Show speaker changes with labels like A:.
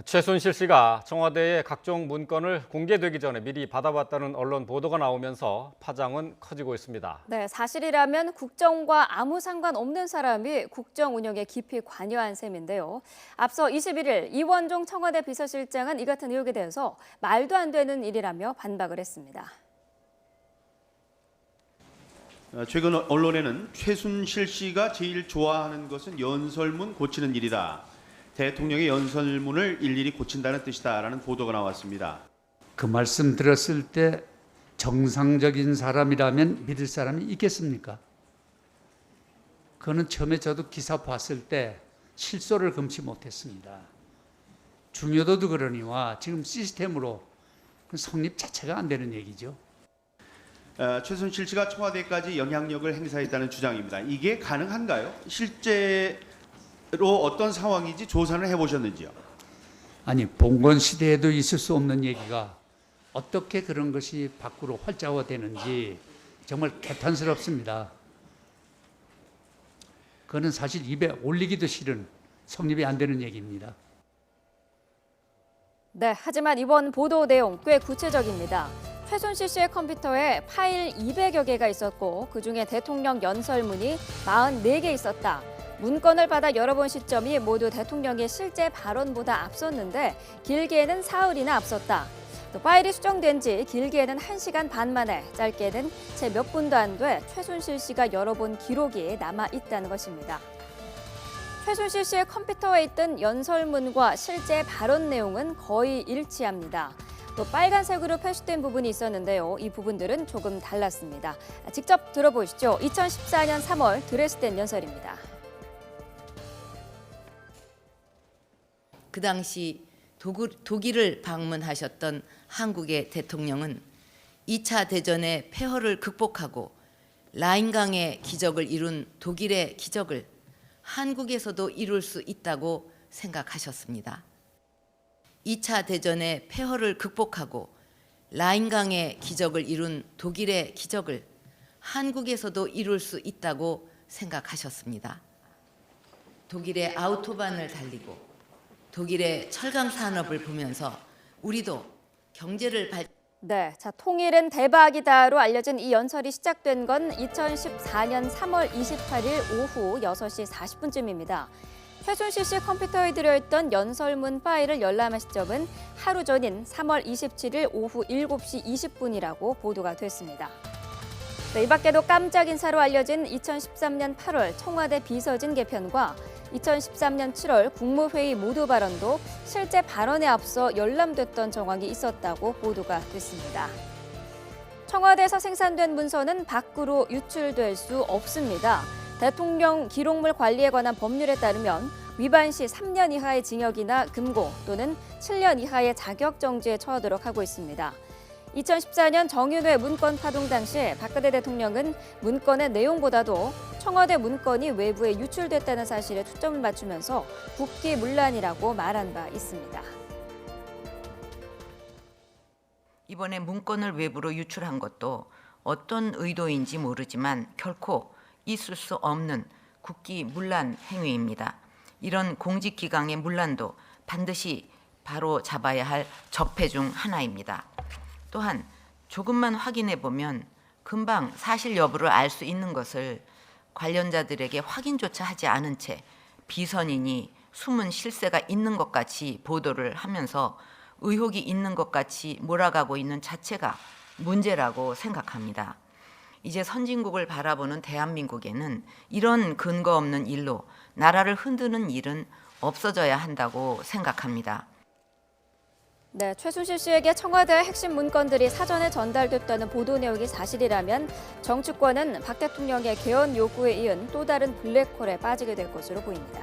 A: 최순실 씨가 청와대의 각종 문건을 공개되기 전에 미리 받아봤다는 언론 보도가 나오면서 파장은 커지고 있습니다.
B: 네, 사실이라면 국정과 아무 상관없는 사람이 국정 운영에 깊이 관여한 셈인데요. 앞서 21일 이원종 청와대 비서실장은 이 같은 의혹에 대해서 말도 안 되는 일이라며 반박을 했습니다.
C: 최근 언론에는 최순실 씨가 제일 좋아하는 것은 연설문 고치는 일이다. 대통령의 연설문을 일일이 고친다는 뜻이다라는 보도가 나왔습니다.
D: 그 말씀 들었을 때 정상적인 사람이라면 믿을 사람이 있겠습니까? 그거는 처음에 저도 기사 봤을 때 실소를 금치 못했습니다. 중요도도 그러니와 지금 시스템으로 성립 자체가 안 되는 얘기죠.
C: 최순실 씨가 청와대까지 영향력을 행사했다는 주장입니다. 이게 가능한가요? 실제로 어떤 상황인지 조사를 해보셨는지요?
D: 아니, 봉건 시대에도 있을 수 없는 얘기가 어떻게 그런 것이 밖으로 활자화되는지 정말 개탄스럽습니다. 그거는 사실 입에 올리기도 싫은 성립이 안 되는 얘기입니다.
B: 네, 하지만 이번 보도 내용 꽤 구체적입니다. 최순실 씨의 컴퓨터에 파일 200여 개가 있었고 그중에 대통령 연설문이 44개 있었다. 문건을 받아 열어본 시점이 모두 대통령의 실제 발언보다 앞섰는데 길게는 사흘이나 앞섰다. 또 파일이 수정된 지 길게는 1시간 반 만에 짧게는 채 몇 분도 안 돼 최순실 씨가 열어본 기록이 남아있다는 것입니다. 최순실 씨의 컴퓨터에 있던 연설문과 실제 발언 내용은 거의 일치합니다. 또 빨간색으로 표시된 부분이 있었는데요. 이 부분들은 조금 달랐습니다. 직접 들어보시죠. 2014년 3월 드레스덴 연설입니다.
E: 그 당시 독일을 방문하셨던 한국의 대통령은 2차 대전의 폐허를 극복하고 라인강의 기적을 이룬 독일의 기적을 한국에서도 이룰 수 있다고 생각하셨습니다. 2차 대전의 폐허를 극복하고 라인강의 기적을 이룬 독일의 기적을 한국에서도 이룰 수 있다고 생각하셨습니다. 독일의 아우토반을 달리고 독일의 철강 산업을 보면서 우리도 경제를
B: 네, 통일은 대박이다로 알려진 이 연설이 시작된 건 2014년 3월 28일 오후 6시 40분쯤입니다. 최순실 씨 컴퓨터에 들어있던 연설문 파일을 열람한 시점은 하루 전인 3월 27일 오후 7시 20분이라고 보도가 됐습니다. 네, 이 밖에도 깜짝 인사로 알려진 2013년 8월 청와대 비서진 개편과 2013년 7월 국무회의 모두 발언도 실제 발언에 앞서 열람됐던 정황이 있었다고 보도가 됐습니다. 청와대에서 생산된 문서는 밖으로 유출될 수 없습니다. 대통령 기록물 관리에 관한 법률에 따르면 위반 시 3년 이하의 징역이나 금고 또는 7년 이하의 자격정지에 처하도록 하고 있습니다. 2014년 정윤회 문건 파동 당시 박근혜 대통령은 문건의 내용보다도 청와대 문건이 외부에 유출됐다는 사실에 초점을 맞추면서 국기문란이라고 말한 바 있습니다.
F: 이번에 문건을 외부로 유출한 것도 어떤 의도인지 모르지만 결코 있을 수 없는 국기문란 행위입니다. 이런 공직기강의 문란도 반드시 바로 잡아야 할 적폐 중 하나입니다. 또한 조금만 확인해 보면 금방 사실 여부를 알 수 있는 것을 관련자들에게 확인조차 하지 않은 채 비선인이 숨은 실세가 있는 것 같이 보도를 하면서 의혹이 있는 것 같이 몰아가고 있는 자체가 문제라고 생각합니다. 이제 선진국을 바라보는 대한민국에는 이런 근거 없는 일로 나라를 흔드는 일은 없어져야 한다고 생각합니다.
B: 네, 최순실 씨에게 청와대의 핵심 문건들이 사전에 전달됐다는 보도 내용이 사실이라면 정치권은 박 대통령의 개헌 요구에 이은 또 다른 블랙홀에 빠지게 될 것으로 보입니다.